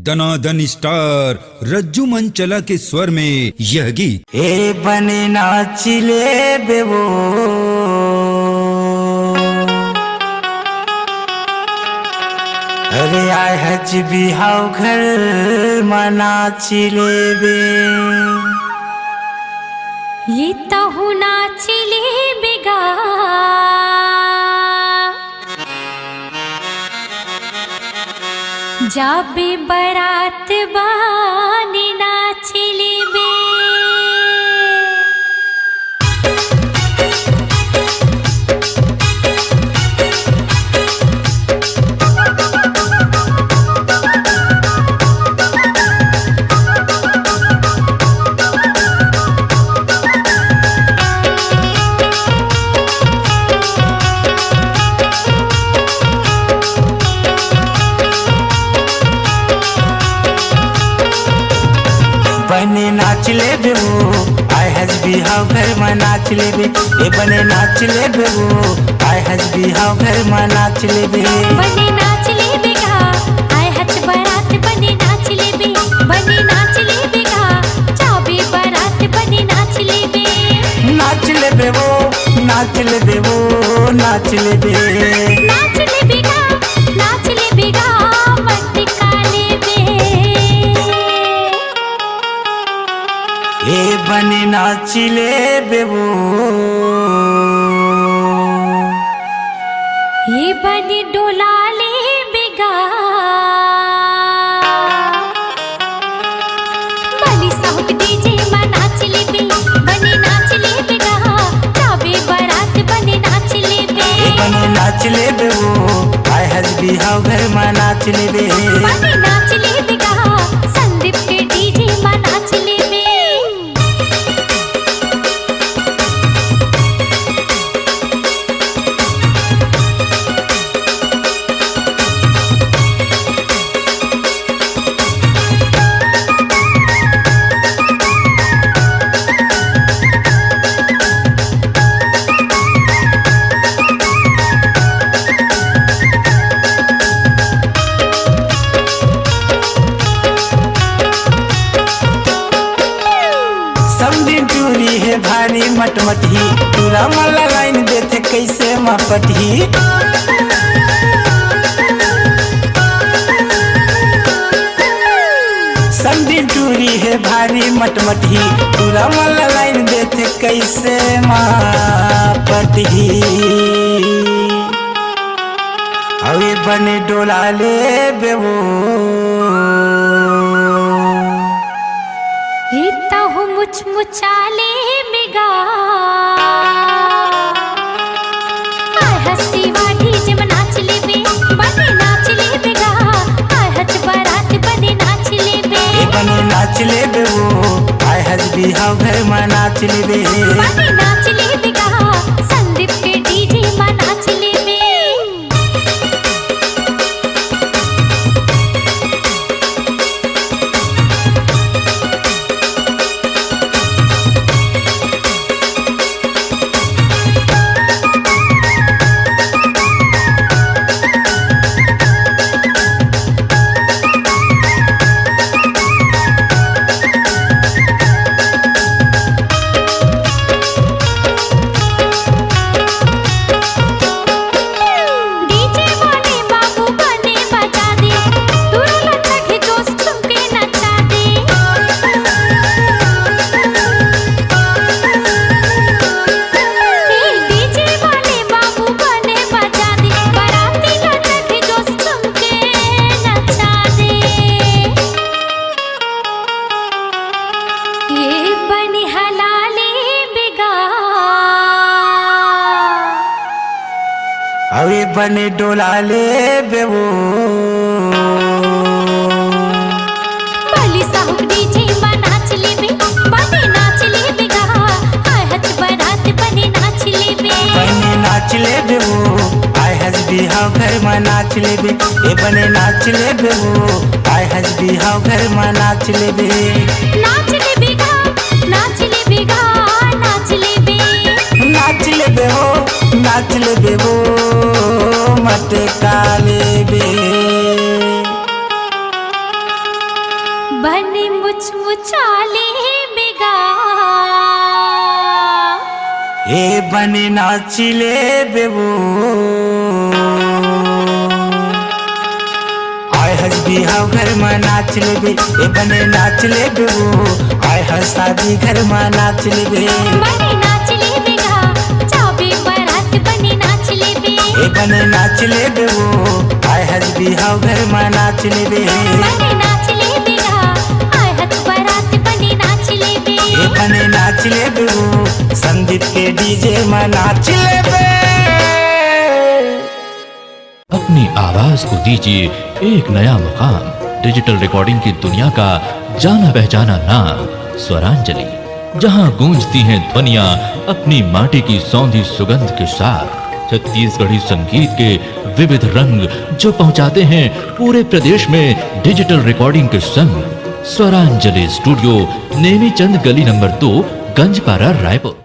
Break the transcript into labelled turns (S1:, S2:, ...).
S1: दनादन star रज्जू मंचला के स्वर में यह गीत।
S2: ए बने नाचिले बेवो अरे आय हज बिहाव घर मनाचिले बे
S3: ये तहु नाचिले बेगा जाबे बरात बानी नाचिले बे
S2: बने नाच ले बेवो आय हज बिहाव घर में नाच ले बे ए बने नाच ले बेवो आय हज बिहाव घर में नाच ले बे
S3: बने नाच ले बेगा आय हज बरात बने नाच ले बे बने नाच ले बेगा जाबे बरात बने नाच ले बे
S2: नाच ले बेवो नाच ले बेवो नाच ले बे
S3: नाच ले बेगा नाच ले बेगा मत काले बे
S2: ए बने नाच ले बेवो
S3: ये बने डोला ले बेगा बली साउक डीजे में नाच ले बे बने नाच ले बेगा जाबे बारात बने नाच ले बे
S2: ए बने नाच ले बेवो आय हज बिहाव घर में नाच ले बे
S3: बने नाच ले बेगा संदीप के डीजे में नाच ले बे
S2: समझी टूरी है भारी मटमटी पूरा मला लाइन देते कैसे मापटी समझी टूरी है भारी मटमटी पूरा मला लाइन देते कैसे मापटी अवे बने डोला ले बेवो
S3: ये तहु मुचमुचाले बेगा आय हसी वाटी जब नाच ले बे बने नाच ले बेगा आय हज बारात बने नाच ले बे
S2: ए बने नाच ले बेवो आय हज बिहाव घर में नाच ले बे
S3: बने नाच ले बेगा संदीप के डीजे में नाच ले बे डीजे वाले बाबू बने बजा दे तुरला तक जोश तुमके नचा दे डीजे वाले बाबू बने बजा दे बाराती ला तक जोश तुमके नचा दे ये बने हलाले बेगा
S2: अवे बने डोला ले बेवो
S3: बली साहुक डीजे में नाच ले बे बने नाच ले बेगा आय हज बारात बने नाच ले बे
S2: बने नाच ले बेवो आय हज बिहाव घर में नाच ले बे ए बने नाच ले बेवो आय हज बिहाव घर में नाच ले बे
S3: नाच ले बेगा नाच ले बेगा नाच ले बे
S2: नाच ले बेवो नाच ले बेवो मटका ले बे ए बने नाचिले बेबो आय हज बिहाव घर में नाच लेबे ए बने नाच लेबे वो आय हज शादी घर में नाच लेबे
S3: बने नाच लेबे गा जाबे बारात बने नाच लेबे
S2: ए बने नाच लेबे वो आय हज बिहाव घर में नाच लेबे
S3: बने नाच लेबे गा आय हज बारात बने नाच लेबे
S2: ए बने नाच लेबे वो संगीत के डीजे में नाच लेबे।
S4: अपनी आवाज को दीजिए एक नया मुकाम। डिजिटल रिकॉर्डिंग की दुनिया का जाना पहचाना नाम स्वरांजलि, जहां गूंजती हैं ध्वनियां अपनी माटी की सौंधी सुगंध के साथ। छत्तीसगढ़ी संगीत के विविध रंग जो पहुंचाते हैं पूरे प्रदेश में डिजिटल रिकॉर्डिंग के संग। स्वरांजलि स्टूडियो, नेमीचंद गली नंबर 2, गंजपारा, रायपुर।